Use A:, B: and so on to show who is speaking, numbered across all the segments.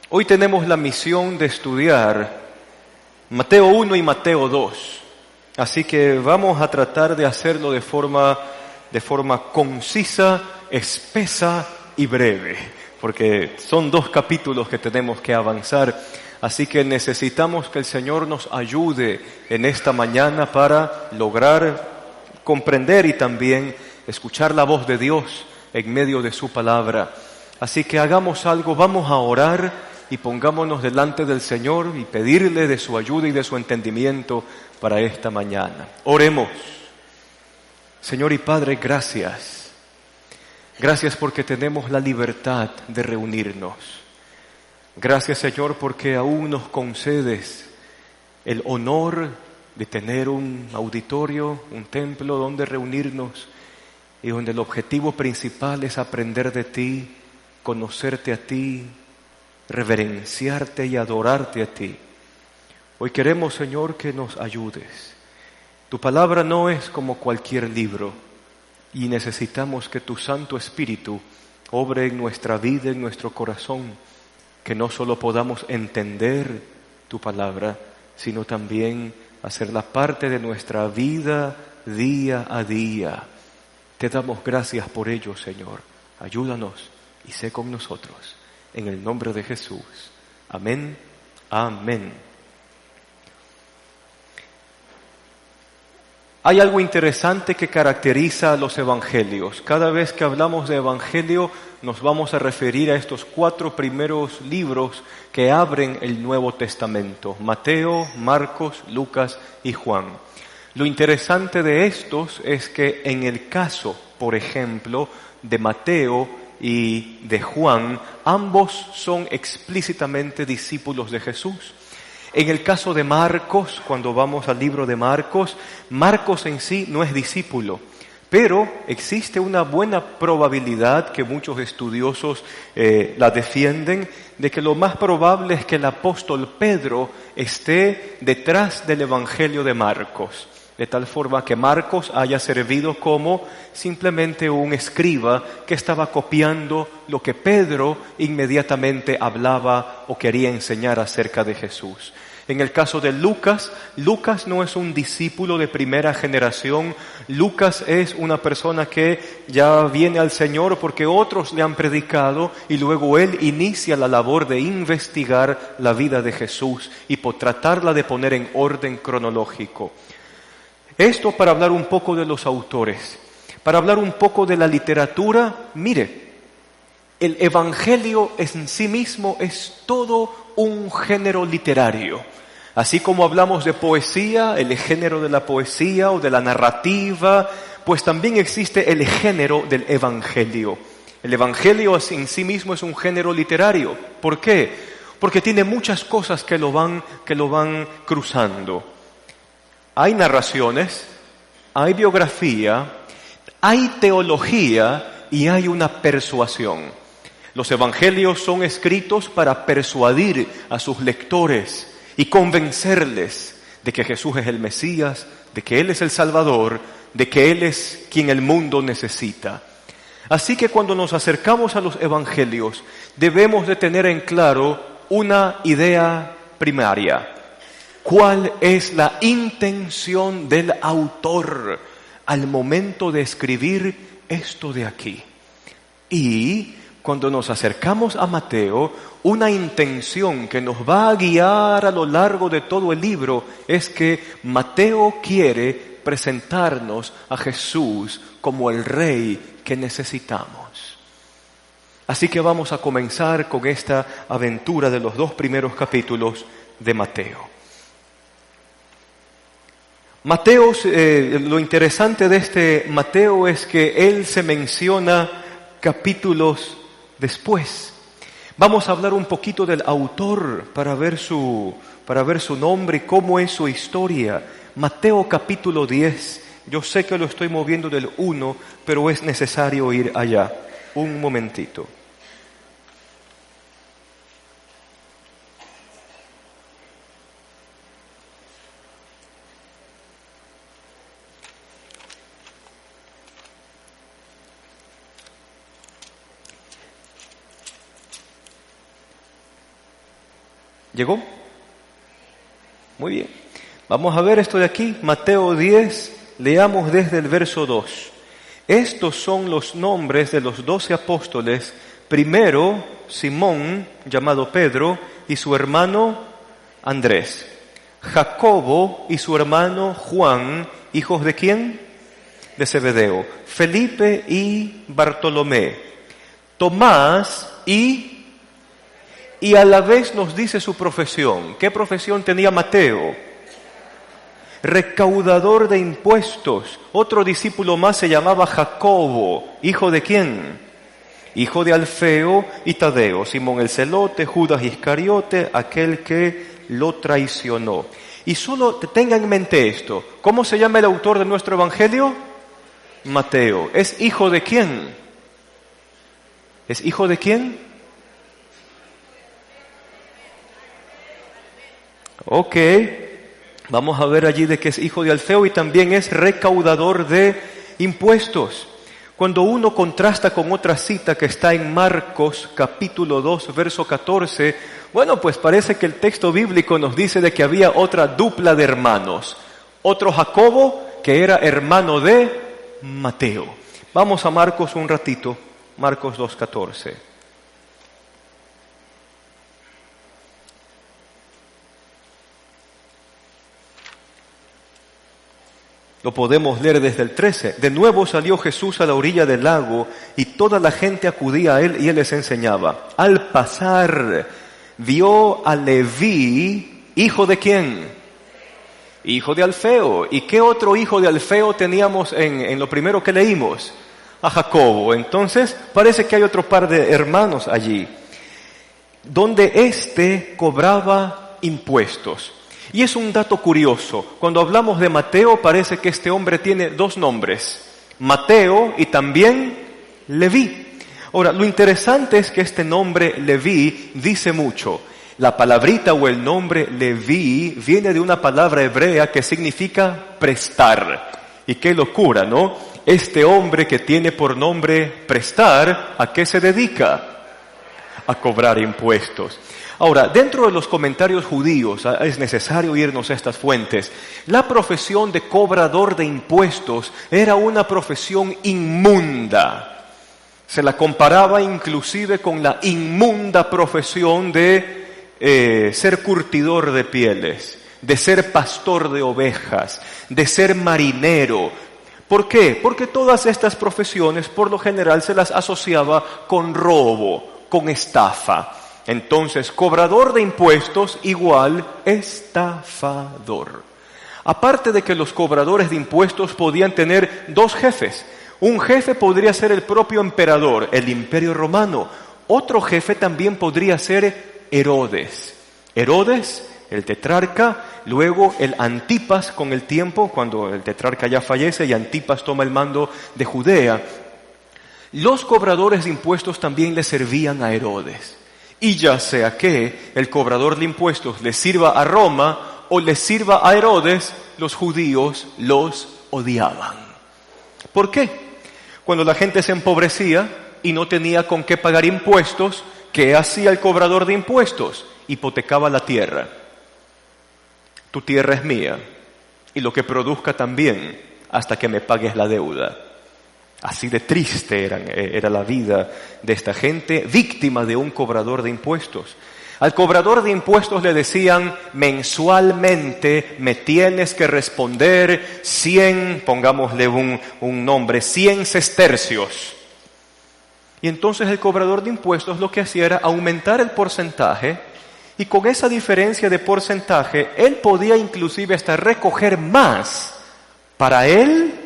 A: Hoy tenemos la misión de estudiar Mateo 1 y Mateo 2. Así que vamos a tratar de hacerlo de forma concisa, espesa y breve, porque son 2 capítulos que tenemos que avanzar. Así que necesitamos que el Señor nos ayude en esta mañana para lograr comprender y también escuchar la voz de Dios en medio de su palabra. Así que hagamos algo, vamos a orar y pongámonos delante del Señor y pedirle de su ayuda y de su entendimiento para esta mañana. Oremos. Señor y Padre, gracias. Gracias porque tenemos la libertad de reunirnos. Gracias, Señor, porque aún nos concedes el honor de tener un auditorio, un templo donde reunirnos y donde el objetivo principal es aprender de ti, conocerte a ti, reverenciarte y adorarte a ti. Hoy queremos, Señor, que nos ayudes. Tu palabra no es como cualquier libro y necesitamos que tu Santo Espíritu obre en nuestra vida, en nuestro corazón, que no solo podamos entender tu palabra, sino también hacerla parte de nuestra vida día a día. Te damos gracias por ello, Señor. Ayúdanos y sé con nosotros. En el nombre de Jesús. Amén. Amén. Hay algo interesante que caracteriza a los evangelios. Cada vez que hablamos de evangelio, nos vamos a referir a estos 4 primeros libros que abren el Nuevo Testamento: Mateo, Marcos, Lucas y Juan. Lo interesante de estos es que en el caso, por ejemplo, de Mateo y de Juan, ambos son explícitamente discípulos de Jesús. En el caso de Marcos, cuando vamos al libro de Marcos, Marcos en sí no es discípulo, pero existe una buena probabilidad, que muchos estudiosos la defienden, de que lo más probable es que el apóstol Pedro esté detrás del Evangelio de Marcos, de tal forma que Marcos haya servido como simplemente un escriba que estaba copiando lo que Pedro inmediatamente hablaba o quería enseñar acerca de Jesús. En el caso de Lucas, Lucas no es un discípulo de primera generación. Lucas es una persona que ya viene al Señor porque otros le han predicado y luego él inicia la labor de investigar la vida de Jesús y por tratarla de poner en orden cronológico. Esto para hablar un poco de los autores, para hablar un poco de la literatura. Mire, el Evangelio en sí mismo es todo un género literario. Así como hablamos de poesía, el género de la poesía o de la narrativa, pues también existe el género del Evangelio. El Evangelio en sí mismo es un género literario. ¿Por qué? Porque tiene muchas cosas que lo van cruzando. Hay narraciones, hay biografía, hay teología y hay una persuasión. Los evangelios son escritos para persuadir a sus lectores y convencerles de que Jesús es el Mesías, de que Él es el Salvador, de que Él es quien el mundo necesita. Así que cuando nos acercamos a los evangelios, debemos de tener en claro una idea primaria. ¿Cuál es la intención del autor al momento de escribir esto de aquí? Y cuando nos acercamos a Mateo, una intención que nos va a guiar a lo largo de todo el libro es que Mateo quiere presentarnos a Jesús como el Rey que necesitamos. Así que vamos a comenzar con esta aventura de los 2 primeros capítulos de Mateo. Mateo, lo interesante de este Mateo es que él se menciona capítulos después. Vamos a hablar un poquito del autor para ver su nombre y cómo es su historia. Mateo capítulo 10. Yo sé que lo estoy moviendo del 1, pero es necesario ir allá. Un momentito. ¿Llegó? Muy bien. Vamos a ver esto de aquí, Mateo 10, leamos desde el verso 2. Estos son los nombres de los 12 apóstoles. Primero, Simón, llamado Pedro, y su hermano Andrés. Jacobo y su hermano Juan, hijos de ¿quién? De Zebedeo. Felipe y Bartolomé. Tomás y a la vez nos dice su profesión. ¿Qué profesión tenía Mateo? Recaudador de impuestos. Otro discípulo más se llamaba Jacobo. ¿Hijo de quién? Hijo de Alfeo y Tadeo. Simón el celote, Judas Iscariote, aquel que lo traicionó. Y solo tenga en mente esto. ¿Cómo se llama el autor de nuestro evangelio? Mateo. ¿Es hijo de quién? ¿Es hijo de quién? Ok. Vamos a ver allí de que es hijo de Alfeo y también es recaudador de impuestos. Cuando uno contrasta con otra cita que está en Marcos capítulo 2 verso 14, bueno, pues parece que el texto bíblico nos dice de que había otra dupla de hermanos. Otro Jacobo que era hermano de Mateo. Vamos a Marcos un ratito, Marcos 2:14. Lo podemos leer desde el 13. De nuevo salió Jesús a la orilla del lago y toda la gente acudía a él y él les enseñaba. Al pasar, vio a Leví, hijo de ¿quién? Hijo de Alfeo. ¿Y qué otro hijo de Alfeo teníamos en lo primero que leímos? A Jacobo. Entonces, parece que hay otro par de hermanos allí, donde éste cobraba impuestos. Y es un dato curioso. Cuando hablamos de Mateo, parece que este hombre tiene dos nombres. Mateo y también Leví. Ahora, lo interesante es que este nombre Leví dice mucho. La palabrita o el nombre Leví viene de una palabra hebrea que significa prestar. Y qué locura, ¿no? Este hombre que tiene por nombre prestar, ¿a qué se dedica? A cobrar impuestos. Ahora, dentro de los comentarios judíos, es necesario irnos a estas fuentes. La profesión de cobrador de impuestos era una profesión inmunda. Se la comparaba inclusive con la inmunda profesión de ser curtidor de pieles, de ser pastor de ovejas, de ser marinero. ¿Por qué? Porque todas estas profesiones por lo general se las asociaba con robo, con estafa. Entonces, cobrador de impuestos igual estafador. Aparte de que los cobradores de impuestos podían tener dos jefes. Un jefe podría ser el propio emperador, el Imperio Romano. Otro jefe también podría ser Herodes. Herodes, el tetrarca, luego el Antipas con el tiempo, cuando el tetrarca ya fallece y Antipas toma el mando de Judea. Los cobradores de impuestos también le servían a Herodes. Y ya sea que el cobrador de impuestos le sirva a Roma o le sirva a Herodes, los judíos los odiaban. ¿Por qué? Cuando la gente se empobrecía y no tenía con qué pagar impuestos, ¿qué hacía el cobrador de impuestos? Hipotecaba la tierra. Tu tierra es mía y lo que produzca también hasta que me pagues la deuda. Así de triste era la vida de esta gente, víctima de un cobrador de impuestos. Al cobrador de impuestos le decían, mensualmente me tienes que responder 100, pongámosle un nombre, 100 sestercios. Y entonces el cobrador de impuestos lo que hacía era aumentar el porcentaje, y con esa diferencia de porcentaje, él podía inclusive hasta recoger más para él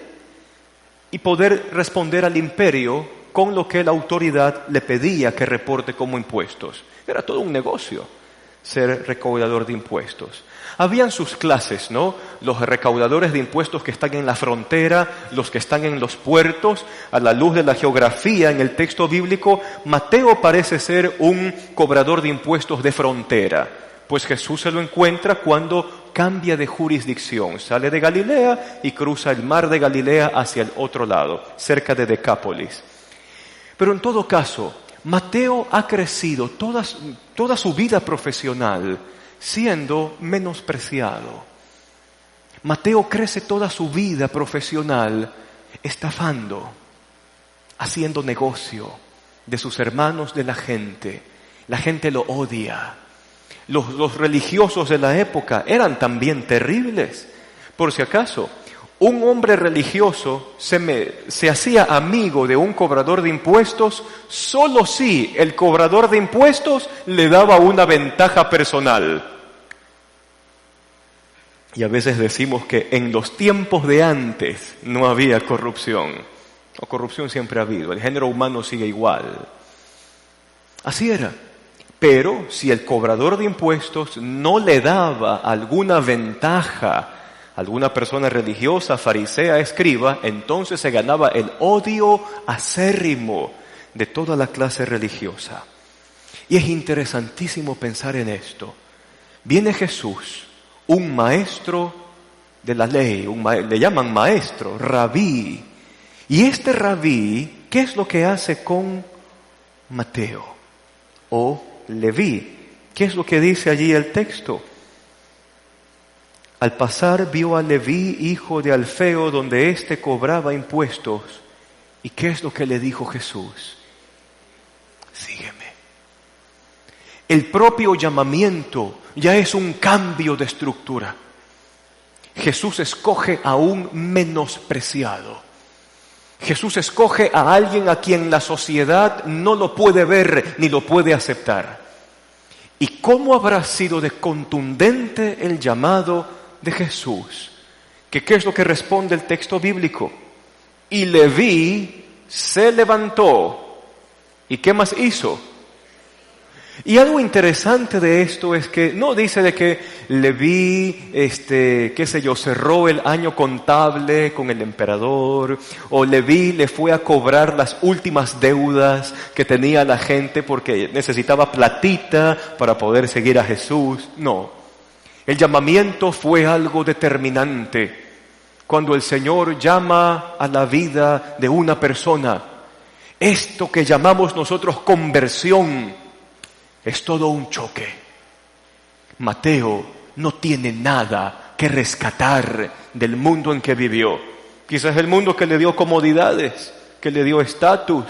A: y poder responder al imperio con lo que la autoridad le pedía que reporte como impuestos. Era todo un negocio ser recaudador de impuestos. Habían sus clases, ¿no? Los recaudadores de impuestos que están en la frontera, los que están en los puertos. A la luz de la geografía en el texto bíblico, Mateo parece ser un cobrador de impuestos de frontera, pues Jesús se lo encuentra cuando cambia de jurisdicción, sale de Galilea y cruza el mar de Galilea hacia el otro lado, cerca de Decápolis. Pero en todo caso, Mateo ha crecido toda su vida profesional siendo menospreciado. Mateo crece toda su vida profesional estafando, haciendo negocio de sus hermanos, de la gente. La gente lo odia. Los religiosos de la época eran también terribles. Por si acaso, un hombre religioso se hacía amigo de un cobrador de impuestos solo si el cobrador de impuestos le daba una ventaja personal. Y a veces decimos que en los tiempos de antes no había corrupción. O corrupción siempre ha habido, el género humano sigue igual. Así era. Pero si el cobrador de impuestos no le daba alguna ventaja a alguna persona religiosa, farisea, escriba, entonces se ganaba el odio acérrimo de toda la clase religiosa. Y es interesantísimo pensar en esto. Viene Jesús, un maestro de la ley, le llaman maestro, rabí. Y este rabí, ¿qué es lo que hace con Mateo o Leví? ¿Qué es lo que dice allí el texto? Al pasar vio a Leví, hijo de Alfeo, donde éste cobraba impuestos. ¿Y qué es lo que le dijo Jesús? Sígueme. El propio llamamiento ya es un cambio de estructura. Jesús escoge a un menospreciado. Jesús escoge a alguien a quien la sociedad no lo puede ver ni lo puede aceptar. ¿Y cómo habrá sido de contundente el llamado de Jesús? ¿Qué es lo que responde el texto bíblico? Y Leví se levantó. ¿Y qué más hizo? Y algo interesante de esto es que no dice de que Leví, cerró el año contable con el emperador, o Leví le fue a cobrar las últimas deudas que tenía la gente porque necesitaba platita para poder seguir a Jesús. No. El llamamiento fue algo determinante. Cuando el Señor llama a la vida de una persona, esto que llamamos nosotros conversión, es todo un choque. Mateo no tiene nada que rescatar del mundo en que vivió. Quizás el mundo que le dio comodidades, que le dio estatus,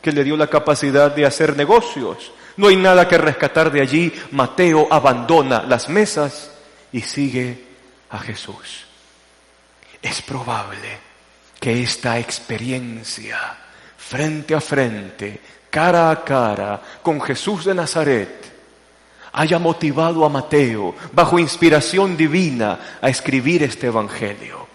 A: que le dio la capacidad de hacer negocios. No hay nada que rescatar de allí. Mateo abandona las mesas y sigue a Jesús. Es probable que esta experiencia frente a frente, cara a cara, con Jesús de Nazaret, haya motivado a Mateo, bajo inspiración divina, a escribir este evangelio.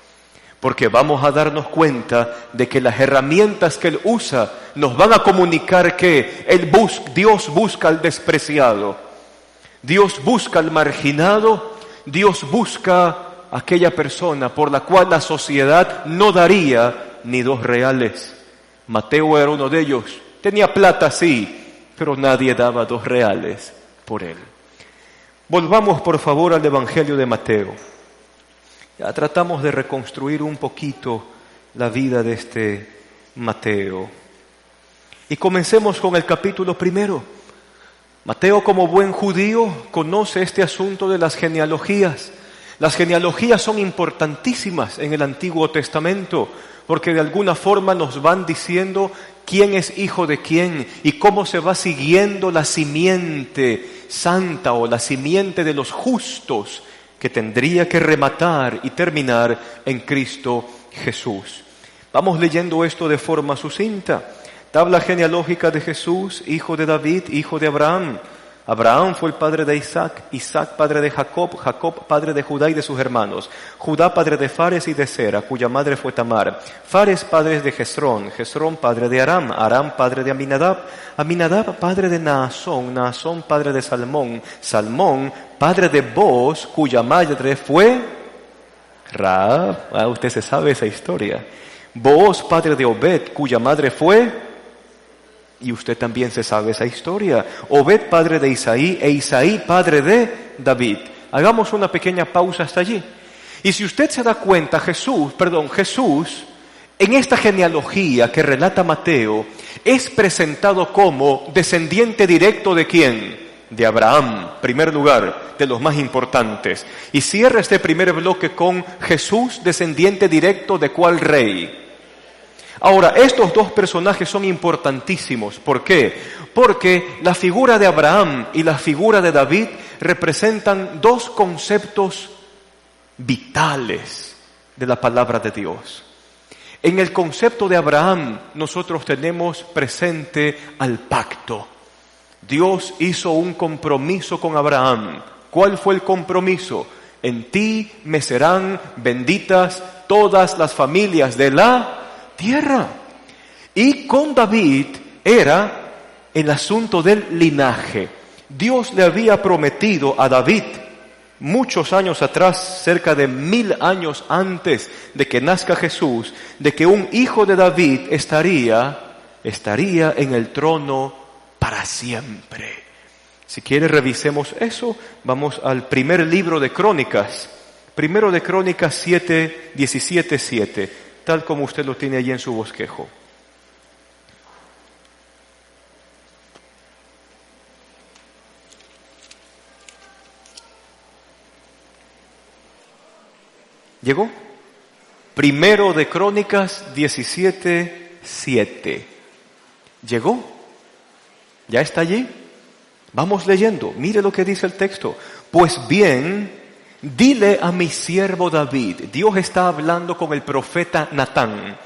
A: Porque vamos a darnos cuenta de que las herramientas que él usa nos van a comunicar que Dios busca al despreciado, Dios busca al marginado, Dios busca a aquella persona por la cual la sociedad no daría ni 2 reales. Mateo era uno de ellos. Tenía plata, sí, pero nadie daba 2 reales por él. Volvamos, por favor, al Evangelio de Mateo. Ya tratamos de reconstruir un poquito la vida de este Mateo. Y comencemos con el capítulo 1. Mateo, como buen judío, conoce este asunto de las genealogías. Las genealogías son importantísimas en el Antiguo Testamento, porque de alguna forma nos van diciendo quién es hijo de quién y cómo se va siguiendo la simiente santa o la simiente de los justos que tendría que rematar y terminar en Cristo Jesús. Vamos leyendo esto de forma sucinta. Tabla genealógica de Jesús, hijo de David, hijo de Abraham. Abraham fue el padre de Isaac, Isaac padre de Jacob, Jacob padre de Judá y de sus hermanos, Judá padre de Fares y de Sera, cuya madre fue Tamar, Fares padre de Jezrón, Jezrón padre de Aram, Aram padre de Aminadab, Aminadab padre de Naasón, Naasón padre de Salmón, Salmón padre de Boaz, cuya madre fue Rahab. Usted se sabe esa historia. Boaz padre de Obed, cuya madre fue... Y usted también se sabe esa historia. Obed, padre de Isaí, e Isaí, padre de David. Hagamos una pequeña pausa hasta allí. Y si usted se da cuenta, Jesús, en esta genealogía que relata Mateo, es presentado como descendiente directo ¿de quién? de Abraham, primer lugar, de los más importantes. Y cierra este primer bloque con Jesús, descendiente directo de ¿cuál rey? Ahora, estos dos personajes son importantísimos. ¿Por qué? Porque la figura de Abraham y la figura de David representan dos conceptos vitales de la palabra de Dios. En el concepto de Abraham, nosotros tenemos presente al pacto. Dios hizo un compromiso con Abraham. ¿Cuál fue el compromiso? En ti me serán benditas todas las familias de la tierra. Y con David era el asunto del linaje. Dios le había prometido a David muchos años atrás, cerca de 1000 años antes de que nazca Jesús, de que un hijo de David estaría en el trono para siempre. Si quiere, revisemos eso. Vamos al primer libro de Crónicas. Primero de Crónicas 7, 17, 7. Tal como usted lo tiene allí en su bosquejo. ¿Llegó? Primero de Crónicas 17, 7. ¿Llegó? ¿Ya está allí? Vamos leyendo. Mire lo que dice el texto. Pues bien, dile a mi siervo David. Dios está hablando con el profeta Natán.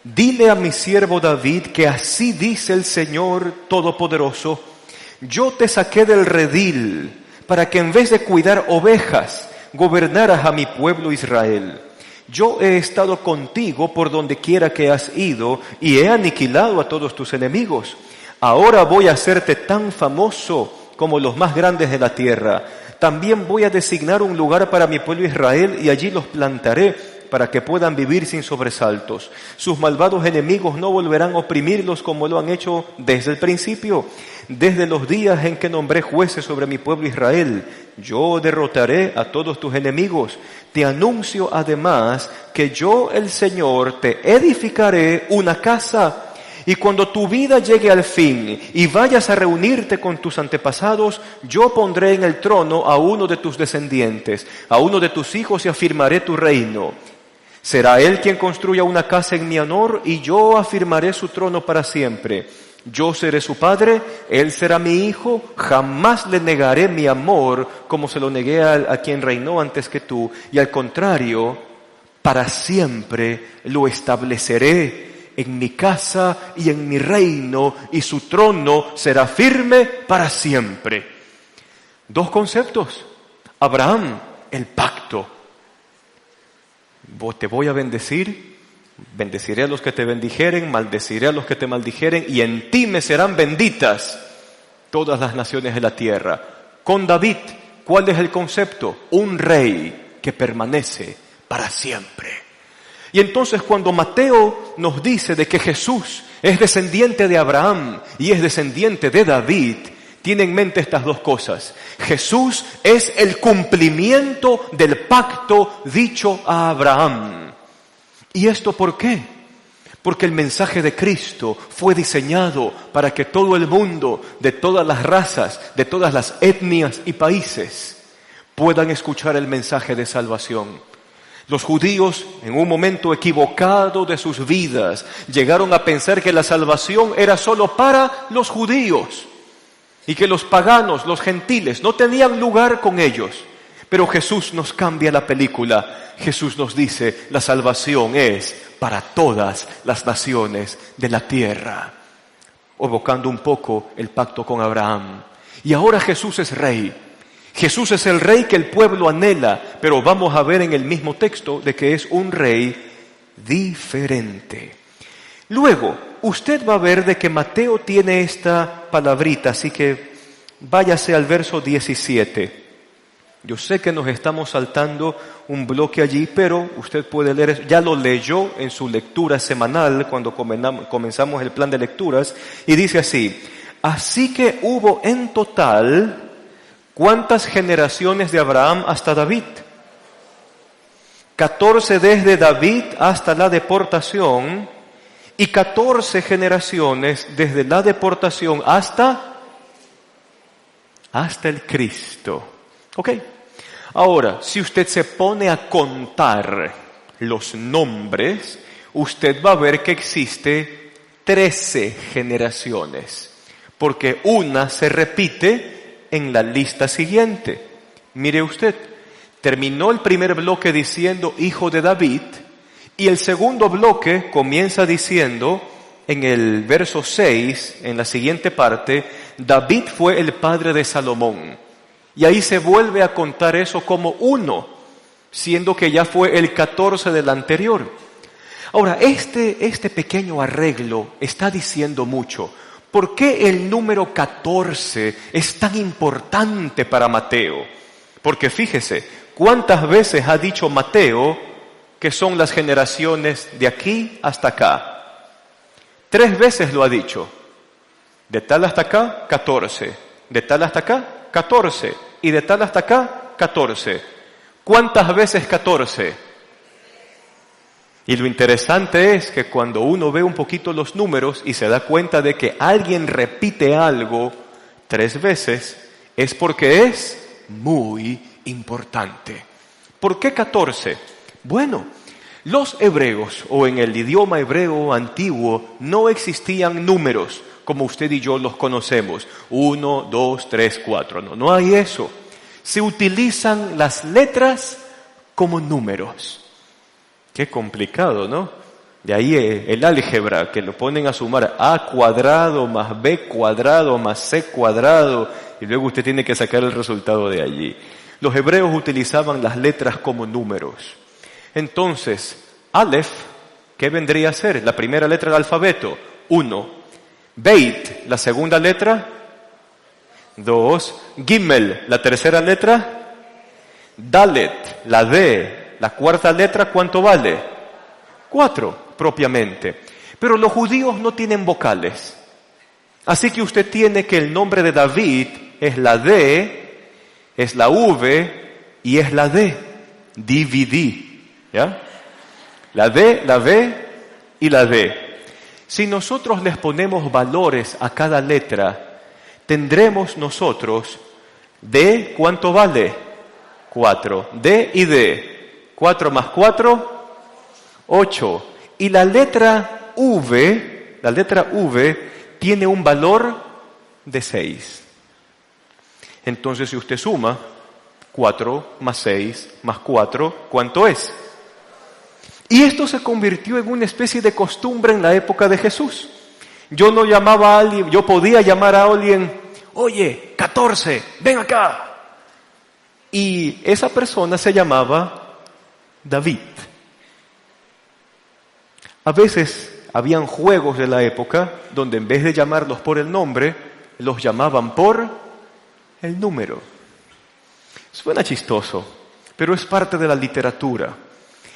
A: Dile a mi siervo David que así dice el Señor Todopoderoso. Yo te saqué del redil para que en vez de cuidar ovejas, gobernaras a mi pueblo Israel. Yo he estado contigo por donde quiera que has ido y he aniquilado a todos tus enemigos. Ahora voy a hacerte tan famoso como los más grandes de la tierra. También voy a designar un lugar para mi pueblo Israel y allí los plantaré para que puedan vivir sin sobresaltos. Sus malvados enemigos no volverán a oprimirlos como lo han hecho desde el principio. Desde los días en que nombré jueces sobre mi pueblo Israel, yo derrotaré a todos tus enemigos. Te anuncio además que yo, el Señor, te edificaré una casa. Y cuando tu vida llegue al fin y vayas a reunirte con tus antepasados, yo pondré en el trono a uno de tus descendientes, a uno de tus hijos y afirmaré tu reino. Será él quien construya una casa en mi honor y yo afirmaré su trono para siempre. Yo seré su padre, él será mi hijo, jamás le negaré mi amor como se lo negué a quien reinó antes que tú. Y al contrario, para siempre lo estableceré en mi casa y en mi reino, y su trono será firme para siempre. Dos conceptos. Abraham, el pacto. Te voy a bendecir, bendeciré a los que te bendijeren, maldeciré a los que te maldijeren, y en ti me serán benditas todas las naciones de la tierra. Con David, ¿cuál es el concepto? Un rey que permanece para siempre. Y entonces cuando Mateo nos dice de que Jesús es descendiente de Abraham y es descendiente de David, tiene en mente estas dos cosas. Jesús es el cumplimiento del pacto dicho a Abraham. ¿Y esto por qué? Porque el mensaje de Cristo fue diseñado para que todo el mundo, de todas las razas, de todas las etnias y países, puedan escuchar el mensaje de salvación. Los judíos, en un momento equivocado de sus vidas, llegaron a pensar que la salvación era solo para los judíos y que los paganos, los gentiles, no tenían lugar con ellos. Pero Jesús nos cambia la película. Jesús nos dice, la salvación es para todas las naciones de la tierra, evocando un poco el pacto con Abraham. Y ahora Jesús es rey. Jesús es el rey que el pueblo anhela, pero vamos a ver en el mismo texto de que es un rey diferente. Luego, usted va a ver de que Mateo tiene esta palabrita, así que váyase al verso 17. Yo sé que nos estamos saltando un bloque allí, pero usted puede leer eso. Ya lo leyó en su lectura semanal cuando comenzamos el plan de lecturas, y dice así: así que hubo en total, ¿cuántas generaciones de Abraham hasta David? 14 desde David hasta la deportación, y 14 generaciones desde la deportación hasta hasta el Cristo. ¿Ok? Ahora, si usted se pone a contar los nombres, usted va a ver que existe 13 generaciones, porque una se repite en la lista siguiente. Mire usted, terminó el primer bloque diciendo hijo de David, y el segundo bloque comienza diciendo, en el verso 6, en la siguiente parte, David fue el padre de Salomón. Y ahí se vuelve a contar eso como uno, siendo que ya fue el 14 del anterior. Ahora, este pequeño arreglo está diciendo mucho. ¿Por qué el número 14 es tan importante para Mateo? Porque fíjese, ¿cuántas veces ha dicho Mateo que son las generaciones de aquí hasta acá? 3 veces lo ha dicho. De tal hasta acá, 14. De tal hasta acá, 14. Y de tal hasta acá, 14. ¿Cuántas veces 14? Y lo interesante es que cuando uno ve un poquito los números y se da cuenta de que alguien repite algo 3 veces, es porque es muy importante. ¿Por qué 14? Bueno, los hebreos, o en el idioma hebreo antiguo, no existían números como usted y yo los conocemos. 1, 2, 3, 4. No hay eso. Se utilizan las letras como números. Qué complicado, ¿no? De ahí el álgebra, que lo ponen a sumar a cuadrado más b cuadrado más c cuadrado, y luego usted tiene que sacar el resultado de allí. Los hebreos utilizaban las letras como números. Entonces, Aleph, ¿qué vendría a ser? La primera letra del alfabeto, 1. Beit, la segunda letra, 2. Gimel, la tercera letra, Dalet, la D, la cuarta letra, ¿cuánto vale? 4, propiamente. Pero los judíos no tienen vocales. Así que usted tiene que el nombre de David es la D, es la V y es la D. DVD, ¿ya? La D, la V y la D. Si nosotros les ponemos valores a cada letra, tendremos nosotros D, ¿cuánto vale? 4. D y D. 4 más 4, 8. Y la letra V tiene un valor de 6. Entonces, si usted suma 4 más 6 más 4, ¿cuánto es? Y esto se convirtió en una especie de costumbre en la época de Jesús. Yo podía llamar a alguien, oye, 14, ven acá. Y esa persona se llamaba David. A veces habían juegos de la época donde en vez de llamarlos por el nombre, los llamaban por el número. Suena chistoso, pero es parte de la literatura.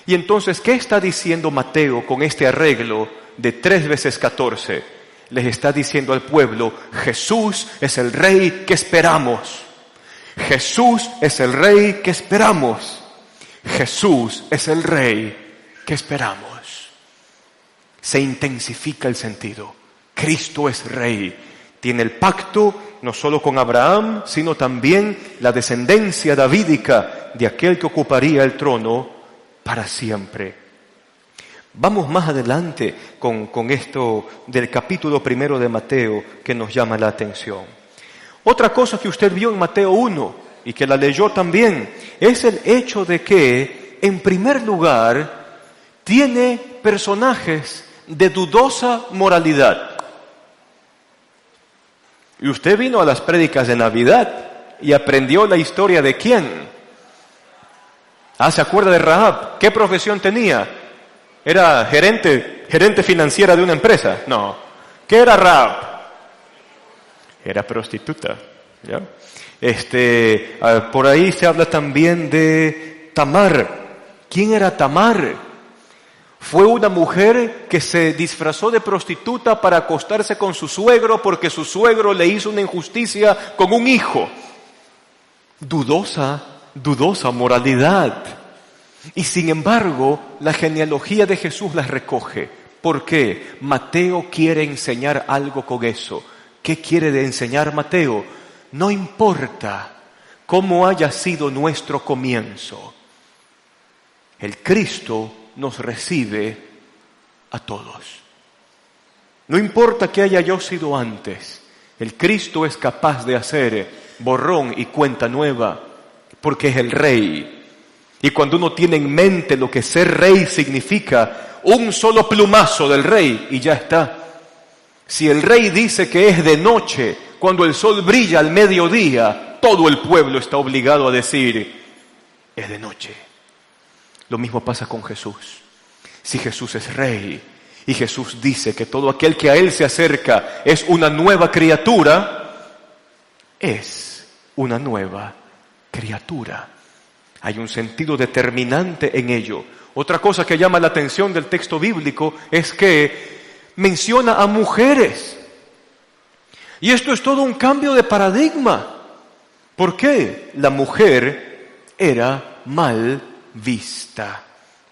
A: Y entonces, ¿qué está diciendo Mateo con este arreglo de 3 veces 14? Les está diciendo al pueblo, Jesús es el Rey que esperamos. Jesús es el Rey que esperamos. Jesús es el Rey que esperamos. Se intensifica el sentido. Cristo es Rey. Tiene el pacto no solo con Abraham, sino también la descendencia davídica de aquel que ocuparía el trono para siempre. Vamos más adelante con esto del capítulo 1 de Mateo que nos llama la atención. Otra cosa que usted vio en Mateo 1 y que la leyó también es el hecho de que, en primer lugar, tiene personajes de dudosa moralidad. Y usted vino a las prédicas de Navidad y aprendió la historia de ¿quién? ¿Se acuerda de Rahab? ¿Qué profesión tenía? ¿Era gerente financiera de una empresa? No. ¿Qué era Rahab? Era prostituta, ¿ya? Por ahí se habla también de Tamar. ¿Quién era Tamar? Fue una mujer que se disfrazó de prostituta para acostarse con su suegro porque su suegro le hizo una injusticia con un hijo. Dudosa moralidad. Y sin embargo, la genealogía de Jesús las recoge. ¿Por qué? Mateo quiere enseñar algo con eso. ¿Qué quiere de enseñar Mateo? no importa cómo haya sido nuestro comienzo, el Cristo nos recibe a todos. No importa qué haya yo sido antes, el Cristo es capaz de hacer borrón y cuenta nueva, porque es el Rey. Y cuando uno tiene en mente lo que ser Rey significa, un solo plumazo del Rey y ya está. Si el Rey dice que es de noche, cuando el sol brilla al mediodía, todo el pueblo está obligado a decir, es de noche. Lo mismo pasa con Jesús. Si Jesús es Rey y Jesús dice que todo aquel que a Él se acerca es una nueva criatura, es una nueva criatura. Hay un sentido determinante en ello. Otra cosa que llama la atención del texto bíblico es que menciona a mujeres. Y esto es todo un cambio de paradigma. ¿Por qué? La mujer era mal vista.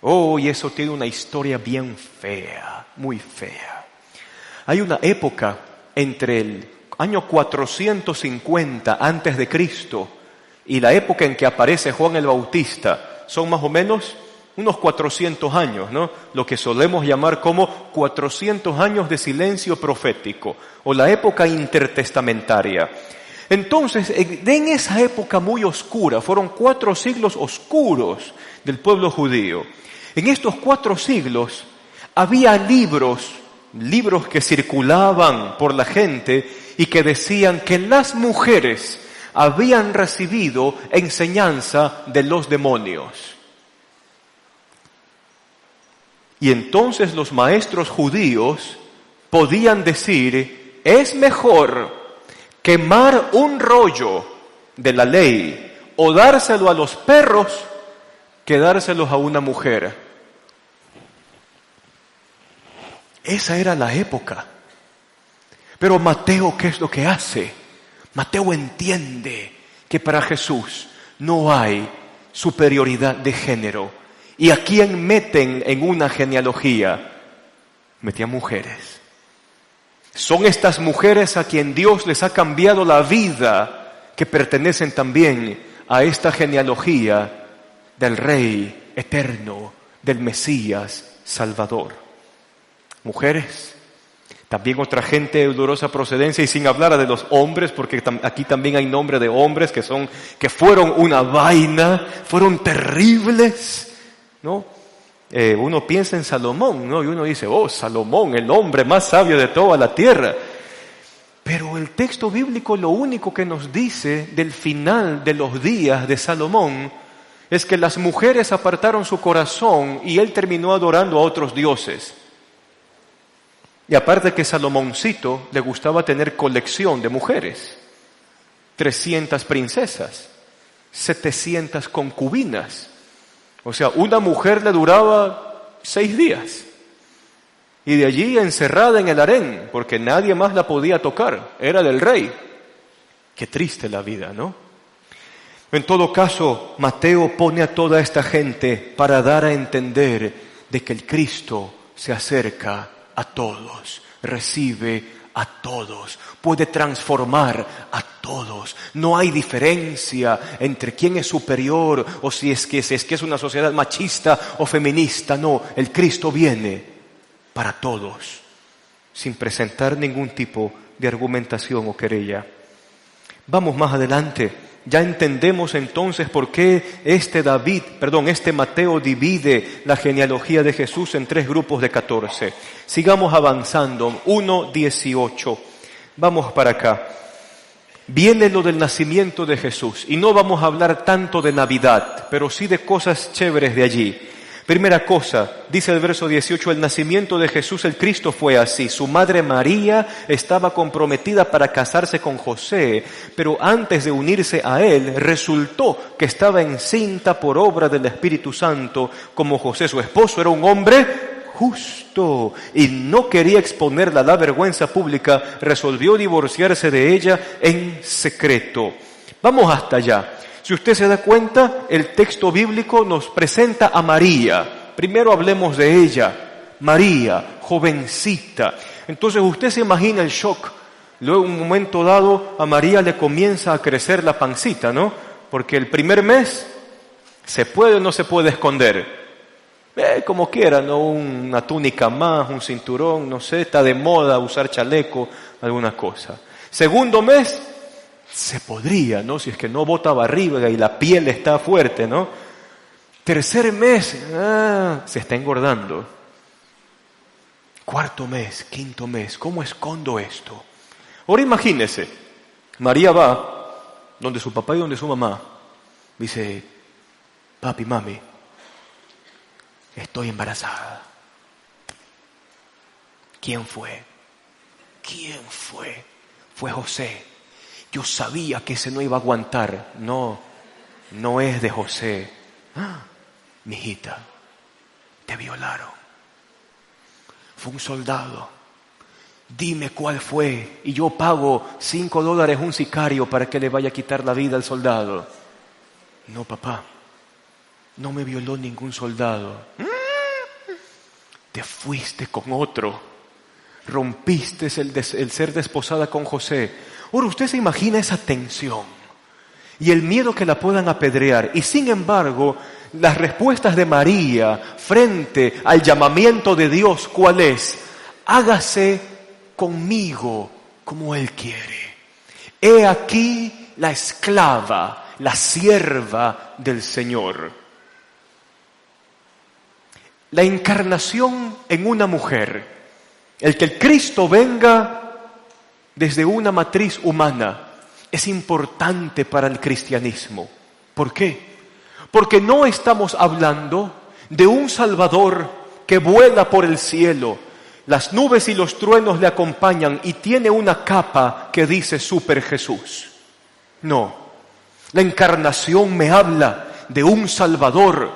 A: Oh, y eso tiene una historia bien fea, muy fea. Hay una época entre el año 450 antes de Cristo y la época en que aparece Juan el Bautista. Son más o menos unos 400 años, ¿no? Lo que solemos llamar como 400 años de silencio profético, o la época intertestamentaria. Entonces, en esa época muy oscura, fueron 4 siglos oscuros del pueblo judío. En estos 4 siglos había libros que circulaban por la gente y que decían que las mujeres habían recibido enseñanza de los demonios. Y entonces los maestros judíos podían decir, es mejor quemar un rollo de la ley o dárselo a los perros que dárselos a una mujer. Esa era la época. Pero Mateo, ¿qué es lo que hace? Mateo entiende que para Jesús no hay superioridad de género. ¿Y a quién meten en una genealogía? Mete a mujeres. Son estas mujeres a quien Dios les ha cambiado la vida, que pertenecen también a esta genealogía del Rey eterno, del Mesías Salvador. Mujeres, también otra gente de dudosa procedencia, y sin hablar de los hombres, porque aquí también hay nombre de hombres que fueron una vaina, fueron terribles, ¿no? Uno piensa en Salomón, ¿no? Y uno dice, oh, Salomón, el hombre más sabio de toda la tierra. Pero el texto bíblico lo único que nos dice del final de los días de Salomón es que las mujeres apartaron su corazón y él terminó adorando a otros dioses. Y aparte que Salomóncito le gustaba tener colección de mujeres, 300 princesas, 700 concubinas. O sea, una mujer le duraba 6 días. Y de allí encerrada en el harén, porque nadie más la podía tocar, era del rey. Qué triste la vida, ¿no? En todo caso, Mateo pone a toda esta gente para dar a entender de que el Cristo se acerca a todos, recibe a todos, puede transformar a todos. No hay diferencia entre quién es superior o si es que es una sociedad machista o feminista. No, el Cristo viene para todos, sin presentar ningún tipo de argumentación o querella. Vamos más adelante. Ya entendemos entonces por qué este Mateo divide la genealogía de Jesús en 3 grupos de 14. Sigamos avanzando. 1:18. Vamos para acá. Viene lo del nacimiento de Jesús y no vamos a hablar tanto de Navidad, pero sí de cosas chéveres de allí. Primera cosa, dice el verso 18, el nacimiento de Jesús el Cristo fue así. Su madre María estaba comprometida para casarse con José, pero antes de unirse a él, resultó que estaba encinta por obra del Espíritu Santo. Como José, su esposo, era un hombre justo y no quería exponerla a la vergüenza pública, resolvió divorciarse de ella en secreto. Vamos hasta allá. Si usted se da cuenta, el texto bíblico nos presenta a María. Primero hablemos de ella. María, jovencita. Entonces usted se imagina el shock Luego, en un momento dado, a María le comienza a crecer la pancita, ¿no? Porque el primer mes se puede o no se puede esconder. Como quiera, ¿no? Una túnica más, un cinturón, no sé, está de moda usar chaleco, alguna cosa. Segundo mes, se podría, ¿no? Si es que no bota barriga y la piel está fuerte, ¿no? Tercer mes, se está engordando. Cuarto mes, quinto mes, ¿cómo escondo esto? Ahora imagínese, María va donde su papá y donde su mamá, dice, papi, mami, estoy embarazada. ¿Quién fue? ¿Quién fue? Fue José. Yo sabía que ese no iba a aguantar. No es de José. Mijita, te violaron. Fue un soldado. Dime cuál fue y yo pago $5 un sicario para que le vaya a quitar la vida al soldado. No, papá, no me violó ningún soldado. Te fuiste con otro. Rompiste el ser desposada con José. Ahora, usted se imagina esa tensión y el miedo que la puedan apedrear. Y sin embargo, las respuestas de María frente al llamamiento de Dios, ¿cuál es? Hágase conmigo como Él quiere. He aquí la esclava, la sierva del Señor. La encarnación en una mujer, el que el Cristo venga desde una matriz humana, es importante para el cristianismo. ¿Por qué? Porque no estamos hablando de un Salvador que vuela por el cielo, las nubes y los truenos le acompañan y tiene una capa que dice Super Jesús. No, la encarnación me habla de un Salvador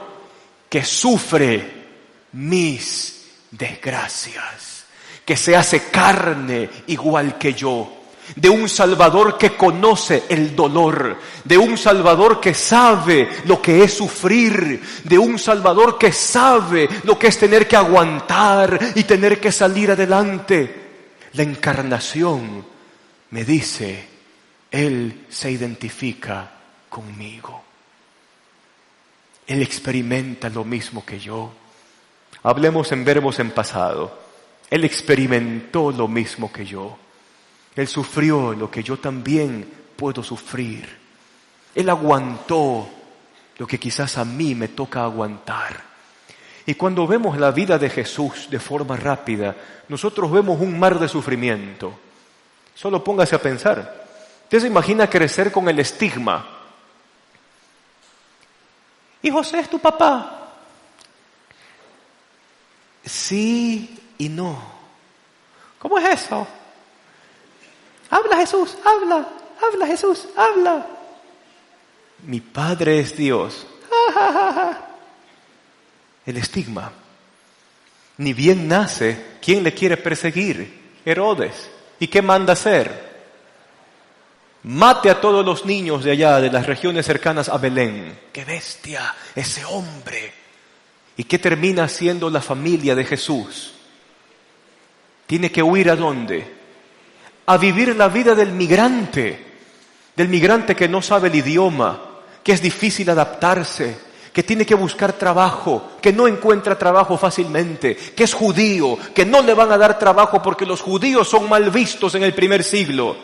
A: que sufre mis desgracias, que se hace carne igual que yo, de un Salvador que conoce el dolor, de un Salvador que sabe lo que es sufrir, de un Salvador que sabe lo que es tener que aguantar y tener que salir adelante. La encarnación me dice, Él se identifica conmigo. Él experimenta lo mismo que yo. Hablemos en verbos en pasado. Él experimentó lo mismo que yo. Él sufrió lo que yo también puedo sufrir. Él aguantó lo que quizás a mí me toca aguantar. Y cuando vemos la vida de Jesús de forma rápida, nosotros vemos un mar de sufrimiento. Solo póngase a pensar. ¿Usted se imagina crecer con el estigma? ¿Y José es tu papá? Sí y no. ¿Cómo es eso? Habla Jesús, habla Jesús, habla. Mi Padre es Dios. El estigma. Ni bien nace, ¿quién le quiere perseguir? Herodes. ¿Y qué manda hacer? Mate a todos los niños de allá, de las regiones cercanas a Belén. ¡Qué bestia ese hombre! ¿Y qué termina siendo la familia de Jesús? ¿Tiene que huir a dónde? A vivir la vida del migrante que no sabe el idioma, que es difícil adaptarse, que tiene que buscar trabajo, que no encuentra trabajo fácilmente, que es judío, que no le van a dar trabajo porque los judíos son mal vistos en el primer siglo.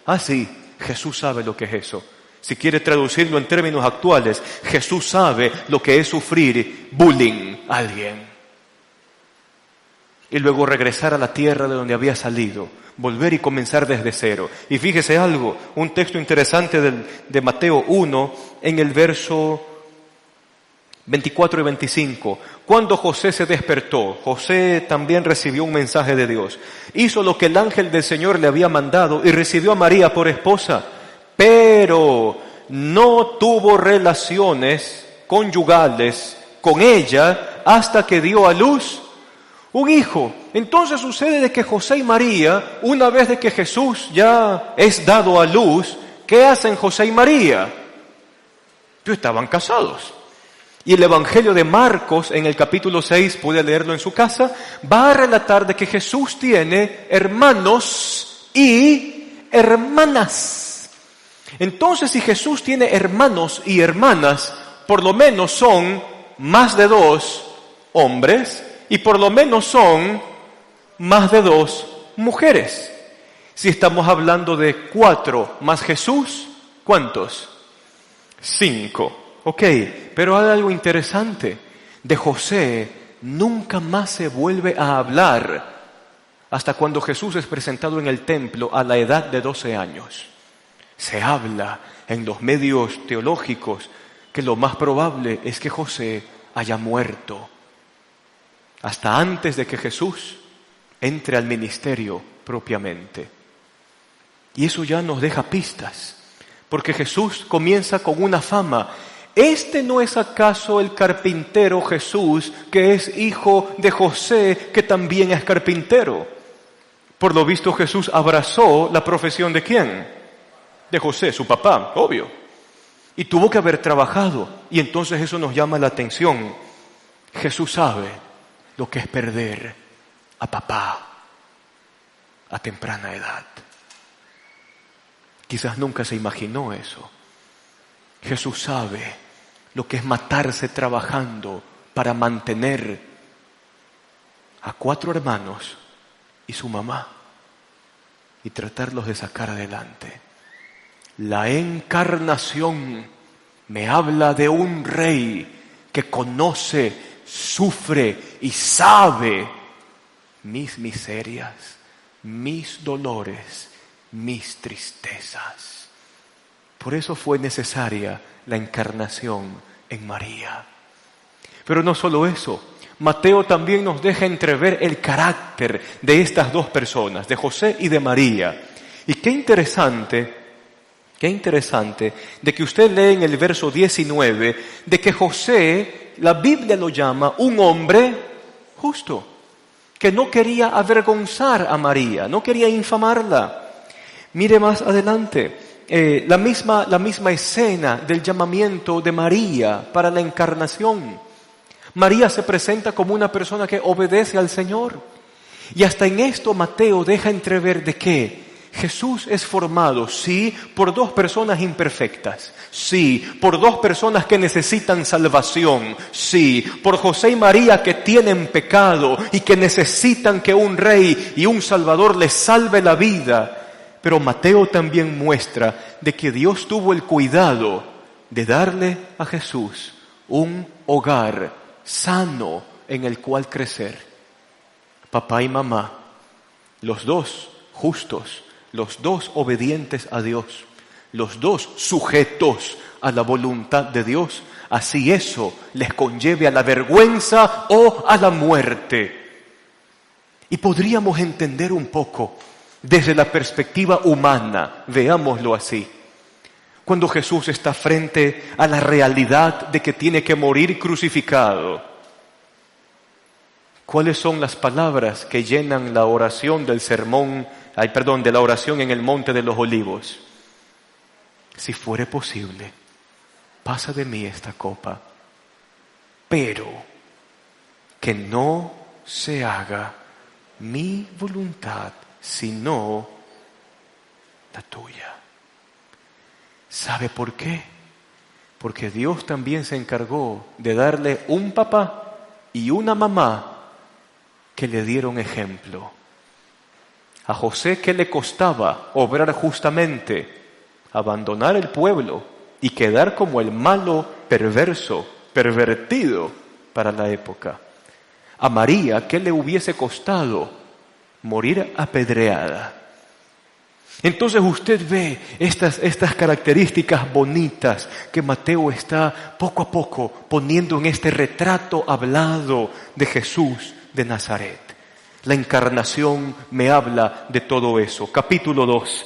A: Ah, sí, Jesús sabe lo que es eso. Si quiere traducirlo en términos actuales, Jesús sabe lo que es sufrir bullying a alguien. Y luego regresar a la tierra de donde había salido, volver y comenzar desde cero. Y fíjese algo, un texto interesante de Mateo 1, en el verso 24 y 25. Cuando José se despertó, José también recibió un mensaje de Dios. Hizo lo que el ángel del Señor le había mandado y recibió a María por esposa, pero no tuvo relaciones conyugales con ella hasta que dio a luz un hijo. Entonces sucede de que José y María, una vez de que Jesús ya es dado a luz, ¿qué hacen José y María? Pues estaban casados. Y el Evangelio de Marcos, en el capítulo 6, puede leerlo en su casa, va a relatar de que Jesús tiene hermanos y hermanas. Entonces, si Jesús tiene hermanos y hermanas, por lo menos son más de 2 hombres y por lo menos son más de 2 mujeres. Si estamos hablando de 4 más Jesús, ¿cuántos? 5. Ok, pero hay algo interesante. De José nunca más se vuelve a hablar hasta cuando Jesús es presentado en el templo a la edad de 12 años. Se habla en los medios teológicos que lo más probable es que José haya muerto hasta antes de que Jesús entre al ministerio propiamente. Y eso ya nos deja pistas, porque Jesús comienza con una fama. ¿Este no es acaso el carpintero Jesús, que es hijo de José, que también es carpintero? Por lo visto Jesús abrazó la profesión ¿de quién? De José, su papá, obvio. Y tuvo que haber trabajado, y entonces eso nos llama la atención. Jesús sabe lo que es perder a papá a temprana edad. Quizás nunca se imaginó eso. Jesús sabe lo que es matarse trabajando para mantener a 4 hermanos y su mamá y tratarlos de sacar adelante. La encarnación me habla de un rey que conoce, sufre y sabe mis miserias, mis dolores, mis tristezas. Por eso fue necesaria la encarnación en María. Pero no solo eso, Mateo también nos deja entrever el carácter de estas 2 personas, de José y de María. Y qué interesante de que usted lee en el verso 19 de que José, la Biblia lo llama un hombre justo, que no quería avergonzar a María, no quería infamarla. Mire más adelante, la misma escena del llamamiento de María para la encarnación. María se presenta como una persona que obedece al Señor. Y hasta en esto Mateo deja entrever de que Jesús es formado, sí, por 2 personas imperfectas, sí, por 2 personas que necesitan salvación, sí, por José y María que tienen pecado y que necesitan que un rey y un salvador les salve la vida. Pero Mateo también muestra de que Dios tuvo el cuidado de darle a Jesús un hogar sano en el cual crecer. Papá y mamá, los 2 justos, los 2 obedientes a Dios, los 2 sujetos a la voluntad de Dios, así eso les conlleve a la vergüenza o a la muerte. Y podríamos entender un poco desde la perspectiva humana, veámoslo así. Cuando Jesús está frente a la realidad de que tiene que morir crucificado, ¿cuáles son las palabras que llenan la oración del sermón, de la oración en el Monte de los Olivos? Si fuere posible, pasa de mí esta copa, pero que no se haga mi voluntad, sino la tuya. ¿Sabe por qué? Porque Dios también se encargó de darle un papá y una mamá que le dieron ejemplo. A José, ¿qué le costaba obrar justamente? Abandonar el pueblo y quedar como el malo, perverso, pervertido para la época. A María, ¿qué le hubiese costado? Morir apedreada. Entonces usted ve estas características bonitas que Mateo está poco a poco poniendo en este retrato hablado de Jesús de Nazaret. La encarnación me habla de todo eso. Capítulo 2.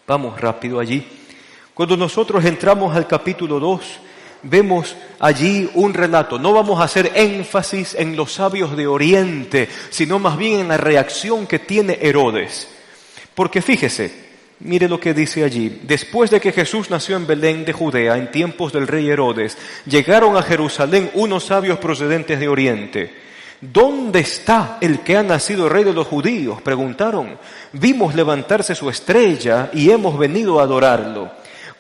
A: Vamos rápido allí. Cuando nosotros entramos al capítulo 2, vemos allí un relato. No vamos a hacer énfasis en los sabios de Oriente, sino más bien en la reacción que tiene Herodes. Porque fíjese, mire lo que dice allí. Después de que Jesús nació en Belén de Judea, en tiempos del rey Herodes, llegaron a Jerusalén unos sabios procedentes de Oriente. ¿Dónde está el que ha nacido rey de los judíos?, preguntaron. Vimos levantarse su estrella y hemos venido a adorarlo.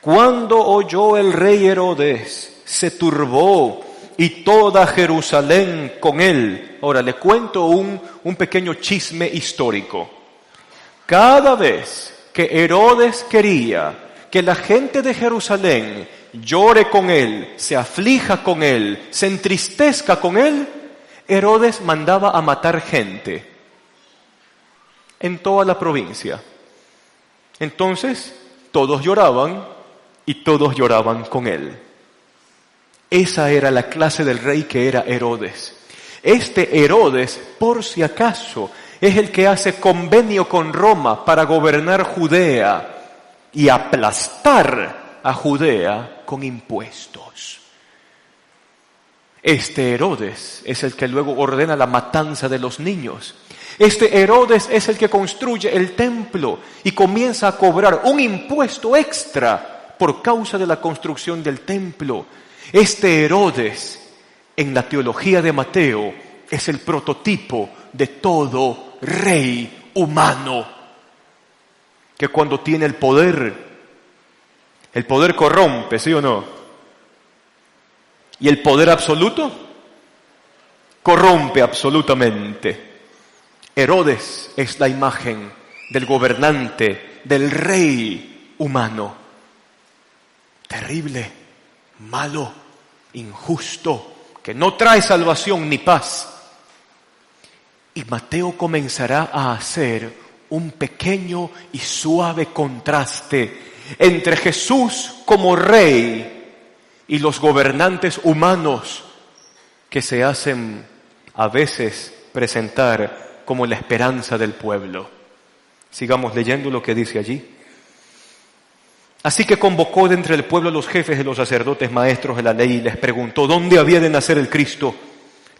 A: Cuando oyó el rey Herodes, se turbó y toda Jerusalén con él. Ahora le cuento un pequeño chisme histórico. Cada vez que Herodes quería que la gente de Jerusalén llore con él, se aflija con él, se entristezca con él, Herodes mandaba a matar gente en toda la provincia. Entonces, todos lloraban y todos lloraban con él. Esa era la clase del rey que era Herodes. Este Herodes, por si acaso, es el que hace convenio con Roma para gobernar Judea y aplastar a Judea con impuestos. Este Herodes es el que luego ordena la matanza de los niños. Este Herodes es el que construye el templo y comienza a cobrar un impuesto extra por causa de la construcción del templo. Este Herodes, en la teología de Mateo, es el prototipo de todo rey humano, que cuando tiene el poder corrompe, ¿sí o no? Y el poder absoluto corrompe absolutamente. Herodes es la imagen del gobernante, del rey humano. Terrible, malo, injusto, que no trae salvación ni paz. Y Mateo comenzará a hacer un pequeño y suave contraste entre Jesús como rey y los gobernantes humanos que se hacen a veces presentar como la esperanza del pueblo. Sigamos leyendo lo que dice allí. Así que convocó de entre el pueblo a los jefes de los sacerdotes, maestros de la ley, y les preguntó, ¿dónde había de nacer el Cristo?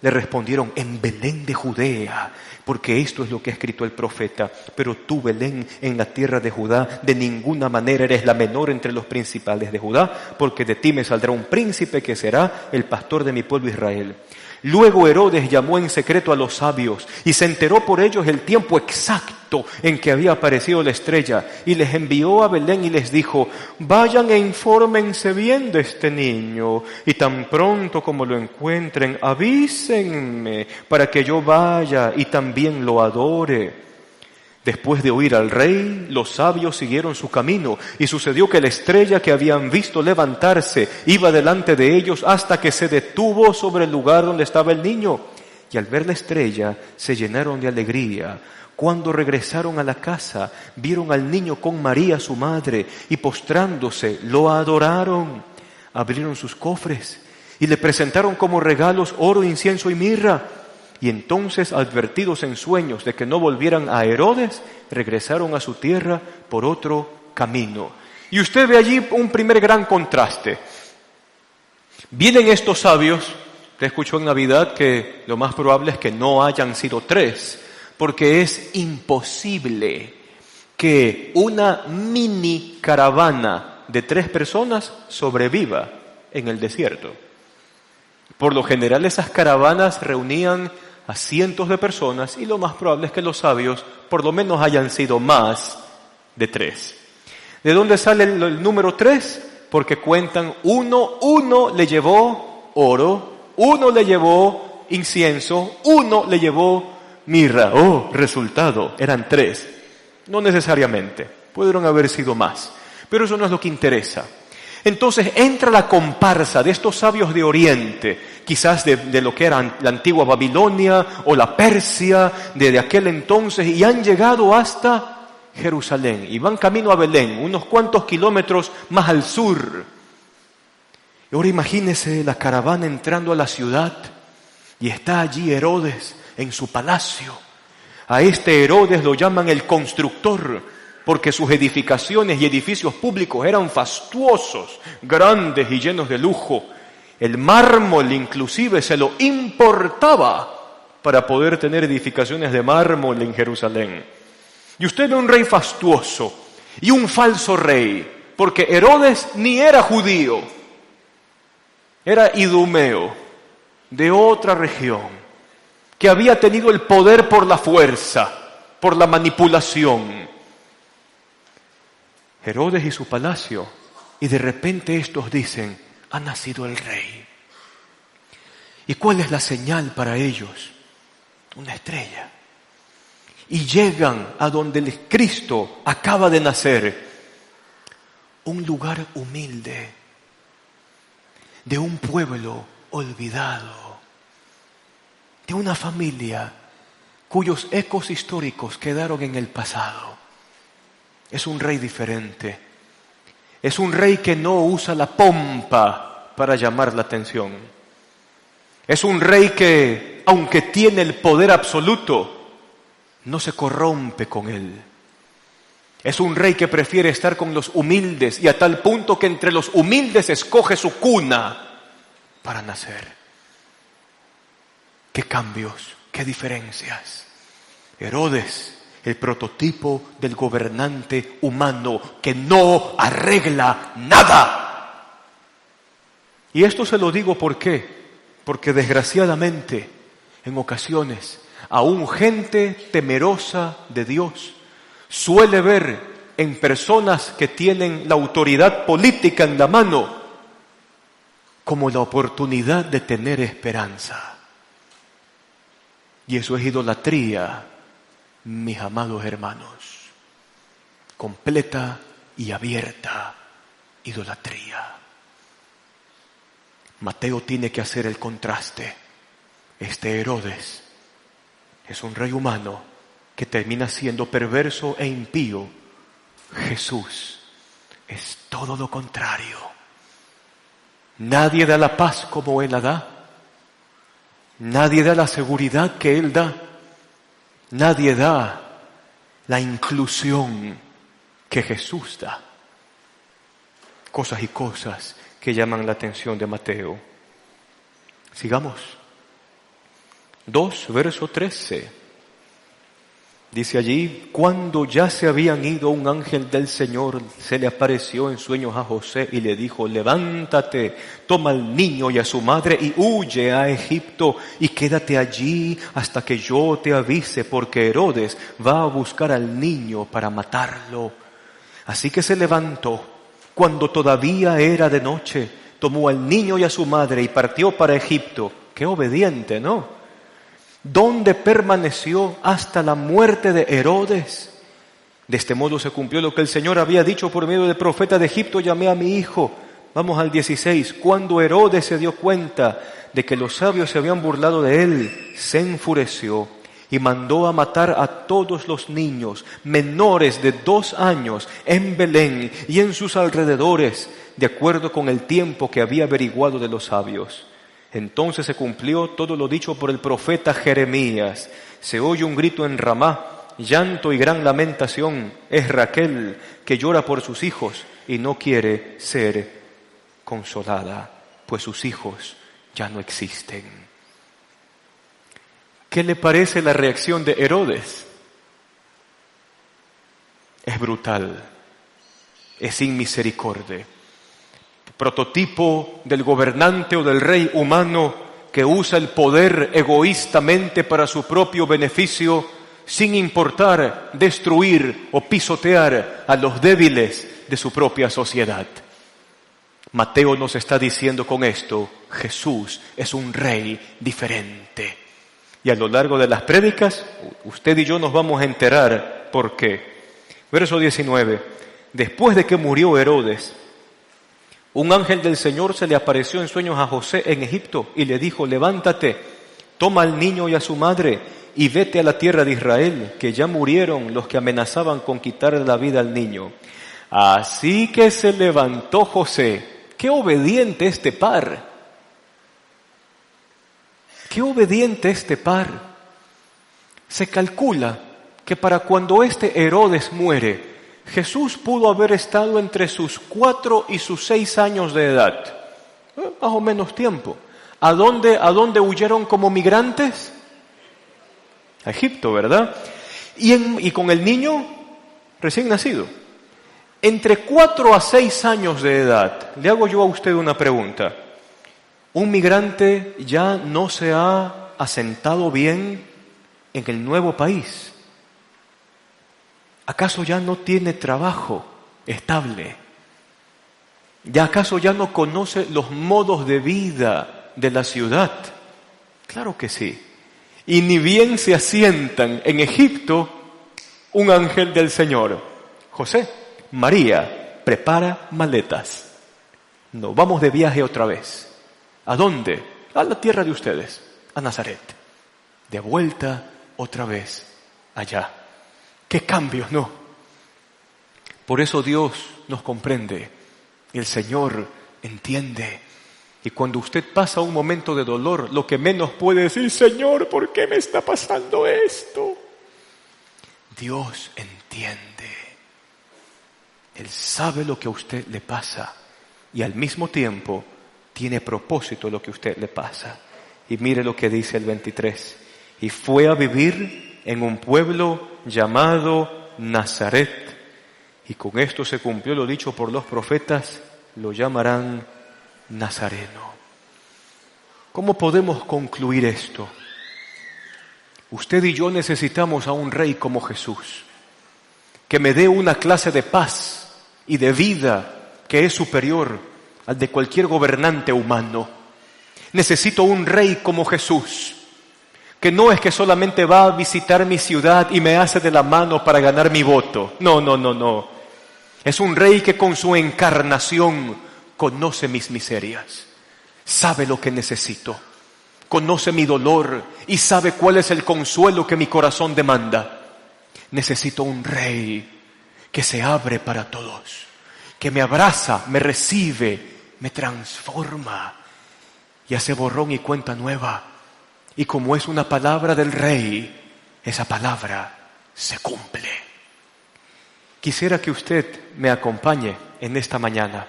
A: Le respondieron, en Belén de Judea, porque esto es lo que ha escrito el profeta. Pero tú, Belén, en la tierra de Judá, de ninguna manera eres la menor entre los principales de Judá, porque de ti me saldrá un príncipe que será el pastor de mi pueblo Israel. Luego Herodes llamó en secreto a los sabios y se enteró por ellos el tiempo exacto en que había aparecido la estrella, y les envió a Belén y les dijo, vayan e infórmense bien de este niño, y tan pronto como lo encuentren, avísenme para que yo vaya y también lo adore. Después de oír al rey, los sabios siguieron su camino, y sucedió que la estrella que habían visto levantarse iba delante de ellos hasta que se detuvo sobre el lugar donde estaba el niño. Y al ver la estrella, se llenaron de alegría. Cuando regresaron a la casa, vieron al niño con María su madre, y postrándose, lo adoraron. Abrieron sus cofres, y le presentaron como regalos oro, incienso y mirra. Y entonces, advertidos en sueños de que no volvieran a Herodes, regresaron a su tierra por otro camino. Y usted ve allí un primer gran contraste. Vienen estos sabios, usted escuchó en Navidad que lo más probable es que no hayan sido 3, porque es imposible que una mini caravana de 3 personas sobreviva en el desierto. Por lo general esas caravanas reunían a cientos de personas y lo más probable es que los sabios por lo menos hayan sido más de 3. ¿De dónde sale el número 3? Porque cuentan uno le llevó oro, uno le llevó incienso, uno le llevó mirra. Resultado, eran 3. No necesariamente, pudieron haber sido más, pero eso no es lo que interesa. Entonces entra la comparsa de estos sabios de Oriente, quizás de lo que era la antigua Babilonia o la Persia de aquel entonces, y han llegado hasta Jerusalén y van camino a Belén, unos cuantos kilómetros más al sur. Y ahora imagínese la caravana entrando a la ciudad y está allí Herodes en su palacio. A este Herodes lo llaman el constructor, porque sus edificaciones y edificios públicos eran fastuosos, grandes y llenos de lujo. El mármol inclusive se lo importaba para poder tener edificaciones de mármol en Jerusalén. Y usted ve un rey fastuoso y un falso rey, porque Herodes ni era judío, era idumeo, de otra región, que había tenido el poder por la fuerza, por la manipulación. Herodes y su palacio, y de repente estos dicen, ha nacido el rey. ¿Y cuál es la señal para ellos? Una estrella. Y llegan a donde el Cristo acaba de nacer, un lugar humilde, de un pueblo olvidado, de una familia cuyos ecos históricos quedaron en el pasado. Es un rey diferente. Es un rey que no usa la pompa para llamar la atención. Es un rey que, aunque tiene el poder absoluto, no se corrompe con él. Es un rey que prefiere estar con los humildes y a tal punto que entre los humildes escoge su cuna para nacer. ¡Qué cambios! ¡Qué diferencias! Herodes, el prototipo del gobernante humano que no arregla nada. Y esto se lo digo ¿por qué? Porque desgraciadamente, en ocasiones, aún gente temerosa de Dios suele ver en personas que tienen la autoridad política en la mano como la oportunidad de tener esperanza. Y eso es idolatría, mis amados hermanos. Completa y abierta idolatría. Mateo tiene que hacer el contraste. Este Herodes es un rey humano que termina siendo perverso e impío. Jesús es todo lo contrario. Nadie da la paz como Él la da. Nadie da la seguridad que Él da. Nadie da la inclusión que Jesús da. Cosas y cosas que llaman la atención de Mateo. Sigamos. 2, verso 13. Dice allí, cuando ya se habían ido, un ángel del Señor se le apareció en sueños a José y le dijo, levántate, toma al niño y a su madre y huye a Egipto y quédate allí hasta que yo te avise, porque Herodes va a buscar al niño para matarlo. Así que se levantó, cuando todavía era de noche, tomó al niño y a su madre y partió para Egipto. Qué obediente, ¿no? Donde permaneció hasta la muerte de Herodes. De este modo se cumplió lo que el Señor había dicho por medio del profeta: de Egipto llamé a mi hijo. Vamos al 16. Cuando Herodes se dio cuenta de que los sabios se habían burlado de él, se enfureció y mandó a matar a todos los niños menores de 2 años en Belén y en sus alrededores, de acuerdo con el tiempo que había averiguado de los sabios. Entonces se cumplió todo lo dicho por el profeta Jeremías. Se oye un grito en Ramá, llanto y gran lamentación. Es Raquel que llora por sus hijos y no quiere ser consolada, pues sus hijos ya no existen. ¿Qué le parece la reacción de Herodes? Es brutal, es sin misericordia. Prototipo del gobernante o del rey humano que usa el poder egoístamente para su propio beneficio, sin importar destruir o pisotear a los débiles de su propia sociedad. Mateo nos está diciendo con esto, Jesús es un rey diferente. Y a lo largo de las prédicas, usted y yo nos vamos a enterar por qué. Verso 19. Después de que murió Herodes, un ángel del Señor se le apareció en sueños a José en Egipto y le dijo, levántate, toma al niño y a su madre y vete a la tierra de Israel, que ya murieron los que amenazaban con quitarle la vida al niño. Así que se levantó José. ¡Qué obediente este par! ¡Qué obediente este par! Se calcula que para cuando este Herodes muere, Jesús pudo haber estado entre sus 4 y sus 6 años de edad. Más o menos tiempo. ¿A dónde huyeron como migrantes? A Egipto, ¿verdad? Y con el niño recién nacido. Entre 4 a 6 años de edad, le hago yo a usted una pregunta. ¿Un migrante ya no se ha asentado bien en el nuevo país? ¿Acaso ya no tiene trabajo estable? ¿Ya acaso ya no conoce los modos de vida de la ciudad? Claro que sí. Y ni bien se asientan en Egipto, un ángel del Señor: José, María, prepara maletas. Nos vamos de viaje otra vez. ¿A dónde? A la tierra de ustedes, a Nazaret. De vuelta otra vez allá. ¡Qué cambios, no! Por eso Dios nos comprende. El Señor entiende. Y cuando usted pasa un momento de dolor, lo que menos puede decir: Señor, ¿por qué me está pasando esto? Dios entiende. Él sabe lo que a usted le pasa y al mismo tiempo tiene propósito lo que a usted le pasa. Y mire lo que dice el 23. Y fue a vivir en un pueblo llamado Nazaret. Y con esto se cumplió lo dicho por los profetas: lo llamarán Nazareno. ¿Cómo podemos concluir esto? Usted y yo necesitamos a un rey como Jesús, que me dé una clase de paz y de vida que es superior al de cualquier gobernante humano. Necesito un rey como Jesús, que no es que solamente va a visitar mi ciudad y me hace de la mano para ganar mi voto. No. Es un rey que con su encarnación conoce mis miserias, sabe lo que necesito, conoce mi dolor y sabe cuál es el consuelo que mi corazón demanda. Necesito un rey que se abre para todos, que me abraza, me recibe, me transforma y hace borrón y cuenta nueva. Y como es una palabra del rey, esa palabra se cumple. Quisiera que usted me acompañe en esta mañana.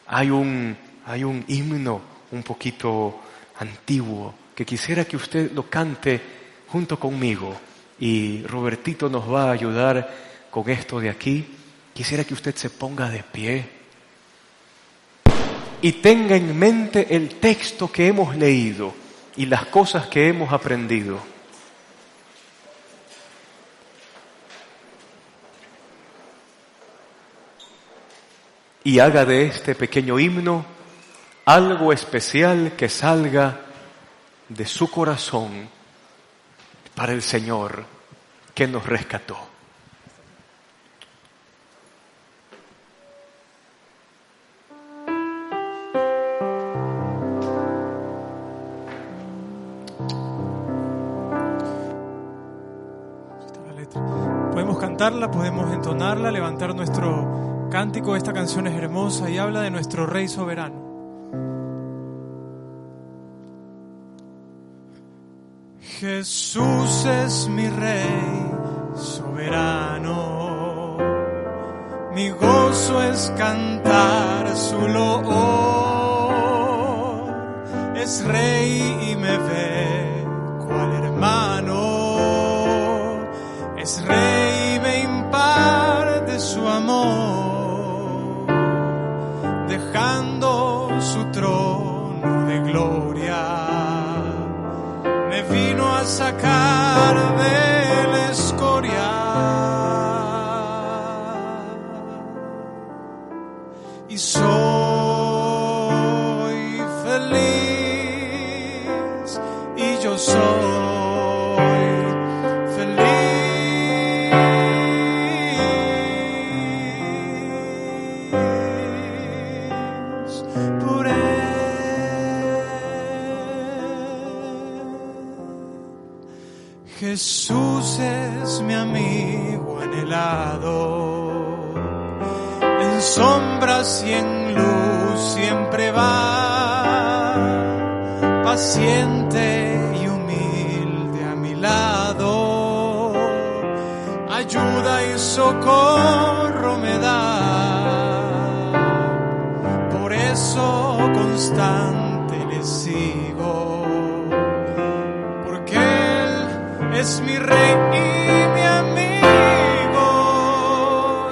A: Hay un himno un poquito antiguo que quisiera que usted lo cante junto conmigo, y Robertito nos va a ayudar con esto de aquí. Quisiera que usted se ponga de pie y tenga en mente el texto que hemos leído y las cosas que hemos aprendido. Y haga de este pequeño himno algo especial que salga de su corazón para el Señor que nos rescató.
B: Podemos cantarla, podemos entonarla, levantar nuestro cántico. Esta canción es hermosa y habla de nuestro Rey soberano. Jesús es mi Rey soberano, mi gozo es cantar su loor. Es Rey y me ve cual hermano, es Rey y me imparte su amor, dejando su trono de gloria. Me vino a sacar de la escoria y soy feliz, y yo soy feliz por él. Jesús es mi amigo anhelado, en sombras y en luz siempre va, paciente y humilde a mi lado, ayuda y socorro me da, por eso constante le sigo, es mi Rey y mi amigo,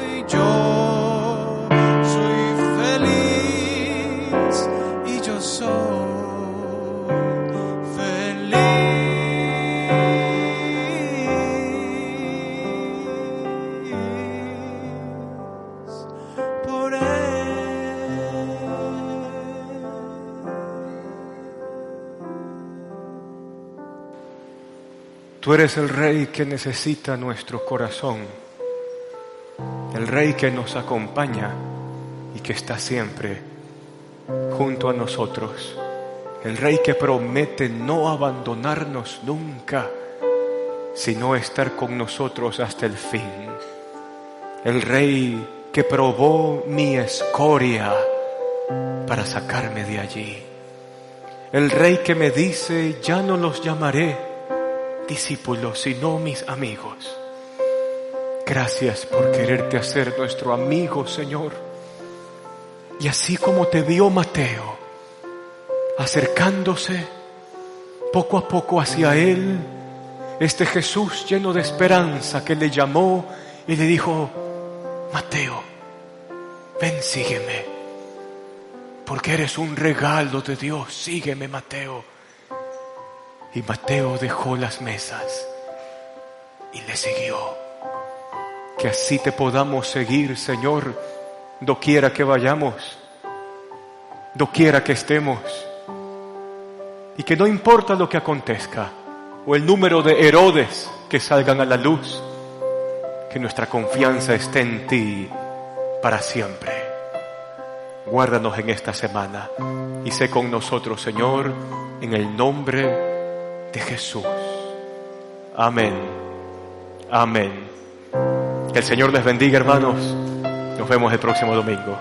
B: y yo soy feliz, y yo soy feliz.
A: Tú eres el Rey que necesita nuestro corazón, el Rey que nos acompaña y que está siempre junto a nosotros, el Rey que promete no abandonarnos nunca, sino estar con nosotros hasta el fin, el Rey que probó mi escoria para sacarme de allí, el Rey que me dice: ya no los llamaré discípulos, sino mis amigos. Gracias por quererte hacer nuestro amigo, Señor. Y así como te vio Mateo, acercándose poco a poco hacia él, este Jesús lleno de esperanza que le llamó y le dijo: Mateo, ven, sígueme, porque eres un regalo de Dios. Sígueme, Mateo. Y Mateo dejó las mesas y le siguió. Que así te podamos seguir, Señor, doquiera que vayamos, doquiera que estemos. Y que no importa lo que acontezca, o el número de Herodes que salgan a la luz, que nuestra confianza esté en ti para siempre. Guárdanos en esta semana y sé con nosotros, Señor, en el nombre de Jesús. Amén. Amén. Que el Señor les bendiga, hermanos. Nos vemos el próximo domingo.